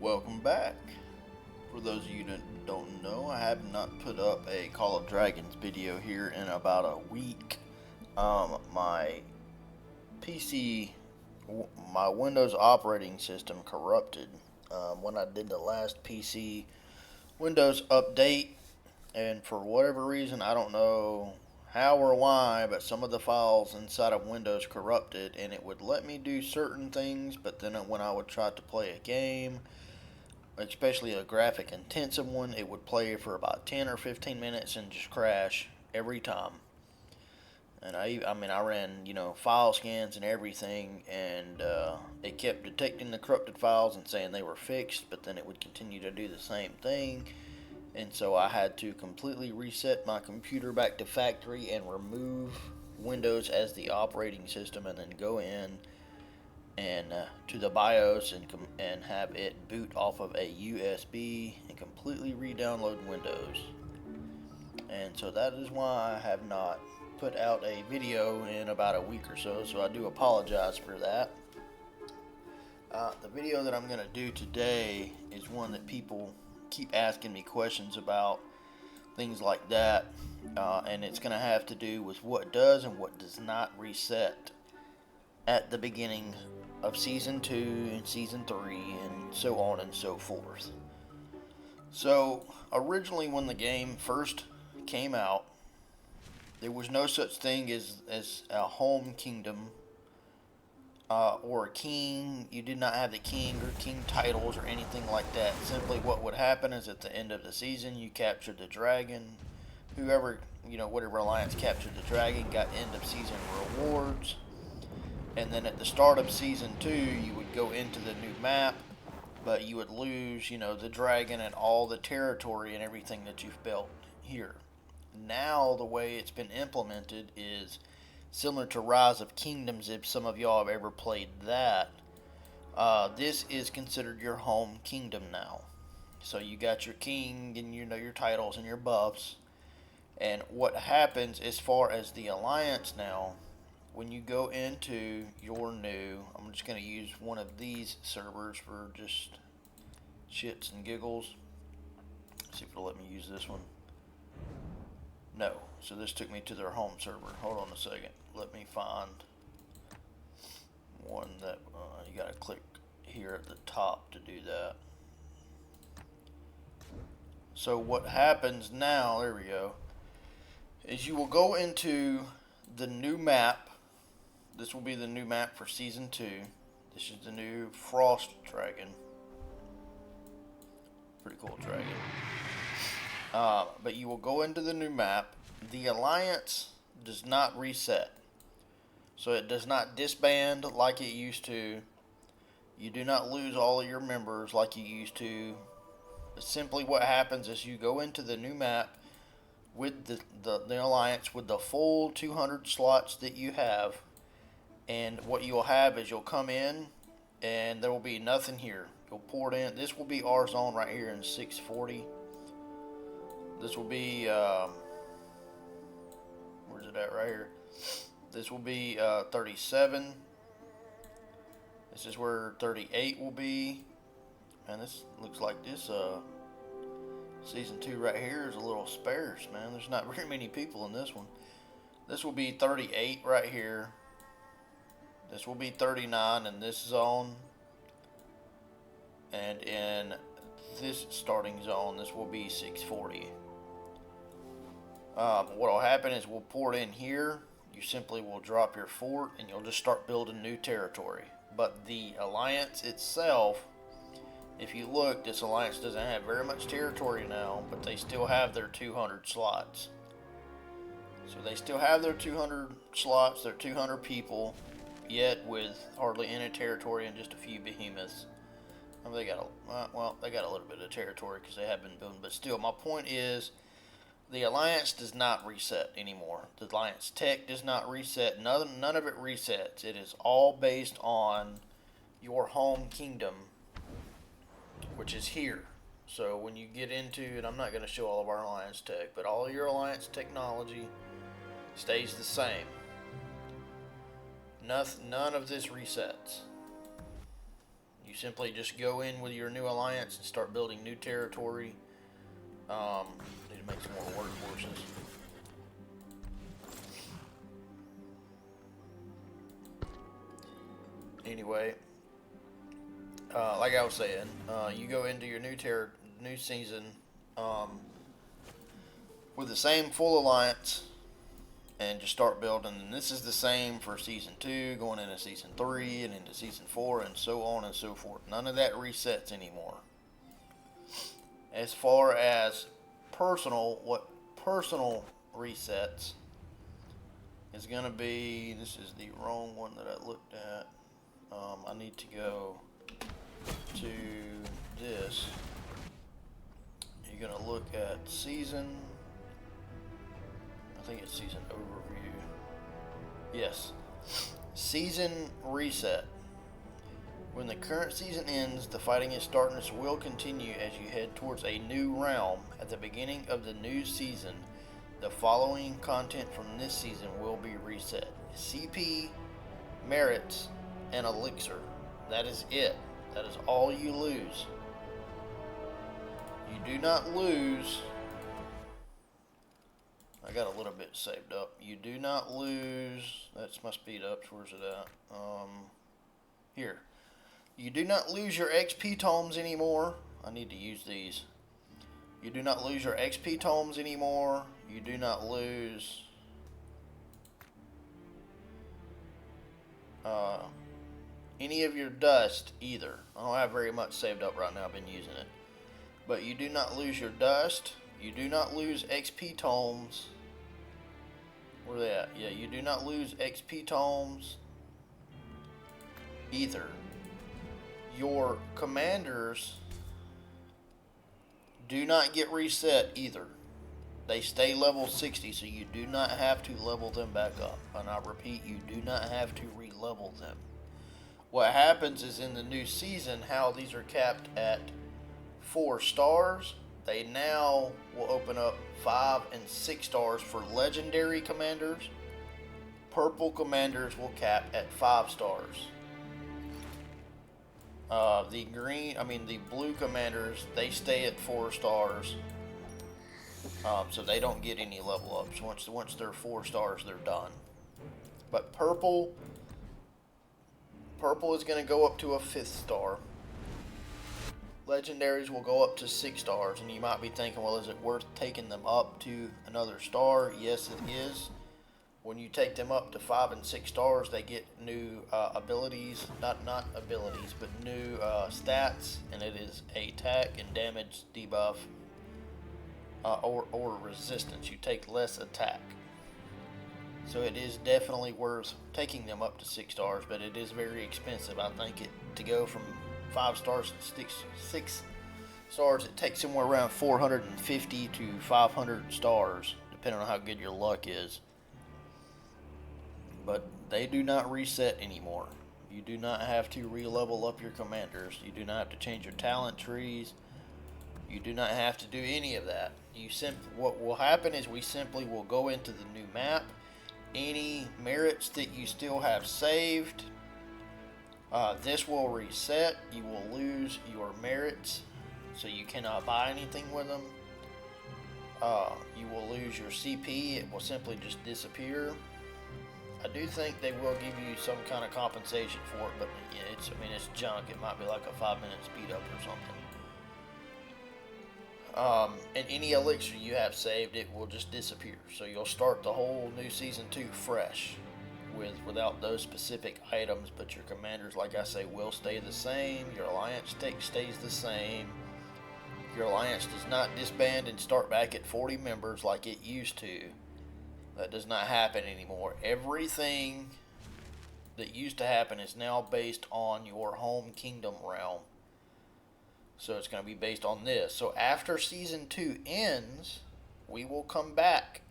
Welcome back. For those of you that don't know, I have not put up a Call of Dragons video here in about a week. My PC, my Windows operating system corrupted when I did the last PC Windows update, and for whatever reason, I don't know how or why, but some of the files inside of Windows corrupted, and it would let me do certain things, but then when I would try to play a game, especially a graphic intensive one, it would play for about 10 or 15 minutes and just crash every time. And I ran, file scans and everything, and it kept detecting the corrupted files and saying they were fixed, but then it would continue to do the same thing. And so I had to completely reset my computer back to factory and remove Windows as the operating system, and then go in and to the BIOS and have it boot off of a USB and completely re-download Windows. And so that is why I have not put out a video in about a week or so. So I do apologize for that. The video that I'm going to do today is one that people keep asking me questions about, things like that, and it's going to have to do with what does and what does not reset at the beginning of Season 2 and Season 3 and so on and so forth. So, originally when the game first came out, there was no such thing as a home kingdom or a king. You did not have the king or king titles or anything like that. Simply what would happen is at the end of the season, you captured the dragon. Whoever, whatever alliance captured the dragon got end of season rewards. And then at the start of Season 2, you would go into the new map, but you would lose, the dragon and all the territory and everything that you've built here. Now, the way it's been implemented is similar to Rise of Kingdoms, if some of y'all have ever played that. This is considered your home kingdom now. So you got your king and your titles and your buffs. And what happens as far as the alliance now, when you go into your new, I'm just going to use one of these servers for just shits and giggles. Let's see if it'll let me use this one. No. So this took me to their home server. Hold on a second. Let me find one that you got to click here at the top to do that. So what happens now, there we go, is you will go into the new map. This will be the new map for Season 2. This is the new Frost Dragon. Pretty cool dragon. But you will go into the new map. The alliance does not reset. So it does not disband like it used to. You do not lose all of your members like you used to. Simply what happens is you go into the new map with the alliance with the full 200 slots that you have. And what you'll have is you'll come in and there will be nothing here. You'll pour it in. This will be our zone right here in 640. This will be, where's it at right here? This will be 37. This is where 38 will be. And this looks like this Season 2 right here is a little sparse, man. There's not very many people in this one. This will be 38 right here. This will be 39 in this zone, and in this starting zone, this will be 640. What will happen is we'll pour it in here. You simply will drop your fort, and you'll just start building new territory. But the alliance itself, if you look, this alliance doesn't have very much territory now, but they still have their 200 slots. So they still have their 200 slots, their 200 people, yet with hardly any territory and just a few behemoths. They got a little bit of territory because they have been building, but still, my point is, the alliance does not reset anymore. The alliance tech does not reset. None of it resets. It is all based on your home kingdom, which is here. So when you get into it, I'm not going to show all of our alliance tech, but all your alliance technology stays the same. None of this resets. You You simply just go in with your new alliance and start building new territory. Need to make some more workforces. Anyway, like I was saying, you go into your new season with the same full alliance and just start building. And this is the same for season 2, going into season 3, and into season 4, and so on and so forth. None of that resets anymore. As far as what personal resets is going to be, this is the wrong one that I looked at. I need to go to this. You're going to look at season, I think it's season overview. Yes. Season reset. When the current season ends, the Fighting Against Darkness will continue as you head towards a new realm. At the beginning of the new season, the following content from this season will be reset: CP, merits, and elixir. That is it. That is all you lose. You do not lose. I got a little bit saved up. You do not lose. That's my speed ups. Where's it at? Here. You do not lose your XP tomes anymore. I need to use these. You do not lose your XP tomes anymore. You do not lose any of your dust either. I don't have very much saved up right now. I've been using it. But you do not lose your dust. You do not lose XP tomes. Where are they at? Yeah, you do not lose XP tomes either. Your commanders do not get reset either. They stay level 60, so you do not have to level them back up. And I repeat, you do not have to re-level them. What happens is in the new season, how these are capped at 4 stars, they now will open up 5 and 6 stars for legendary commanders. Purple commanders will cap at 5 stars. The blue commanders, they stay at 4 stars. So they don't get any level ups. Once they're 4 stars, they're done. But purple is going to go up to a 5th star. Legendaries will go up to 6 stars, and you might be thinking, well, is it worth taking them up to another star? Yes, it is. When you take them up to 5 and 6 stars, they get new abilities, not abilities, but new stats, and it is attack and damage debuff or resistance. You take less attack. So it is definitely worth taking them up to 6 stars, but it is very expensive. I think to go from 5 stars to 6 stars, it takes somewhere around 450 to 500 stars, depending on how good your luck is. But they do not reset anymore. You do not have to re-level up your commanders. You do not have to change your talent trees. You do not have to do any of that. What will happen is we simply will go into the new map. Any merits that you still have saved, this will reset. You will lose your merits, so you cannot buy anything with them. You will lose your CP. It will simply just disappear. I do think they will give you some kind of compensation for it, but yeah, it's junk. It might be like a 5-minute speed up or something. And any elixir you have saved, it will just disappear. So you'll start the whole new season 2 fresh, without those specific items. But your commanders, like I say, will stay the same. Your alliance stays the same. Your alliance does not disband and start back at 40 members like it used to. That does not happen anymore. Everything that used to happen is now based on your home kingdom realm. So it's going to be based on this. So after season 2 ends, we will come back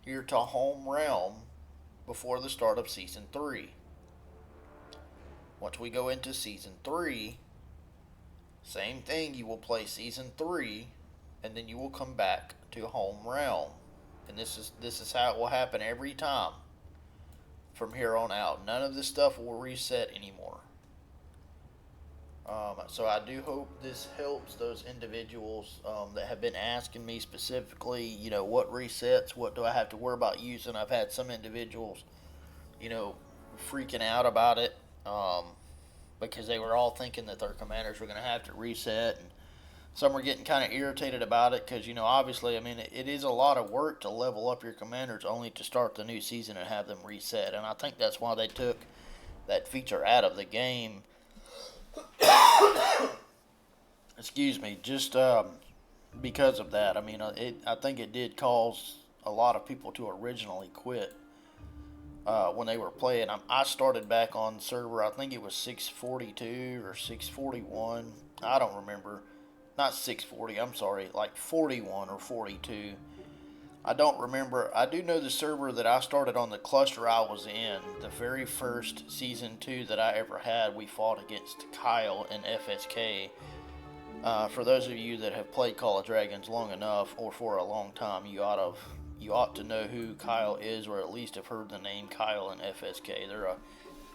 here to home realm before the start of season 3. Once we go into season 3, same thing, you will play season 3, and then you will come back to home realm. And this is how it will happen every time from here on out. None of this stuff will reset anymore. So I do hope this helps those individuals that have been asking me specifically, what resets, what do I have to worry about using. I've had some individuals, you know, freaking out about it because they were all thinking that their commanders were going to have to reset, and some were getting kind of irritated about it because, obviously, I mean, it is a lot of work to level up your commanders only to start the new season and have them reset. And I think that's why they took that feature out of the game. Excuse me, just because of that. I mean, I think it did cause a lot of people to originally quit when they were playing. I started back on server, I think it was 642 or 641. I don't remember. Not 640, I'm sorry, like 41 or 42. I don't remember. I do know the server that I started on, the cluster I was in, the very first season 2 that I ever had, we fought against Kyle in FSK. For those of you that have played Call of Dragons long enough, or for a long time, you ought to know who Kyle is, or at least have heard the name Kyle in FSK.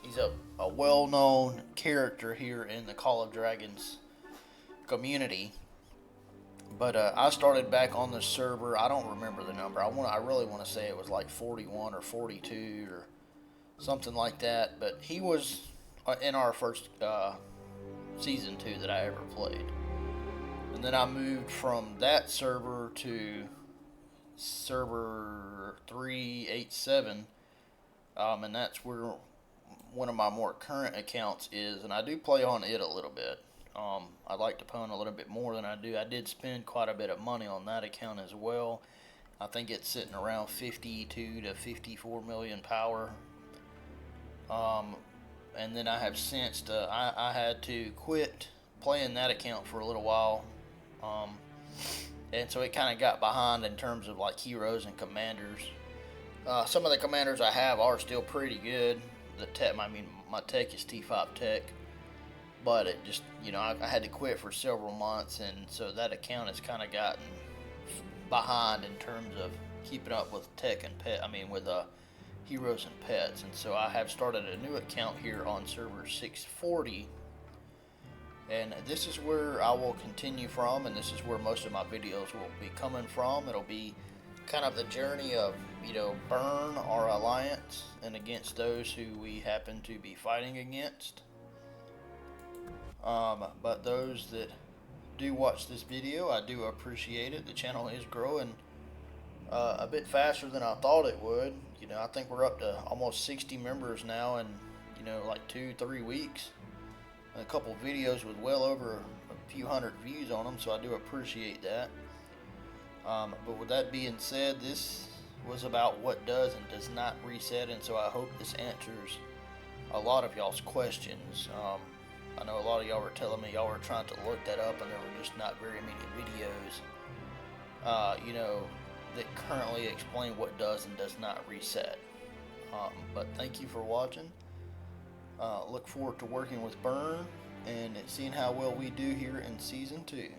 He's a well-known character here in the Call of Dragons community. But I started back on the server. I don't remember the number. I really want to say it was like 41 or 42 or something like that. But he was in our first season 2 that I ever played. And then I moved from that server to server 387, and that's where one of my more current accounts is, and I do play on it a little bit. I'd like to pwn a little bit more than I do. I did spend quite a bit of money on that account as well. I think it's sitting around 52 to 54 million power. And then I have since I had to quit playing that account for a little while. And so it kind of got behind in terms of like heroes and commanders. Some of the commanders I have are still pretty good. My tech is T5 tech, but it just, I had to quit for several months, and so that account has kind of gotten behind in terms of keeping up with tech and with heroes and pets. And so I have started a new account here on server 640. And this is where I will continue from, and this is where most of my videos will be coming from. It'll be kind of the journey of, Burn, our alliance, and against those who we happen to be fighting against. But those that do watch this video, I do appreciate it. The channel is growing a bit faster than I thought it would. I think we're up to almost 60 members now in, like 2-3 weeks. A couple videos with well over a few hundred views on them, so I do appreciate that. But with that being said, this was about what does and does not reset, and so I hope this answers a lot of y'all's questions. I know a lot of y'all were telling me y'all were trying to look that up, and there were just not very many videos, that currently explain what does and does not reset. But thank you for watching. Look forward to working with Burn and seeing how well we do here in Season 2.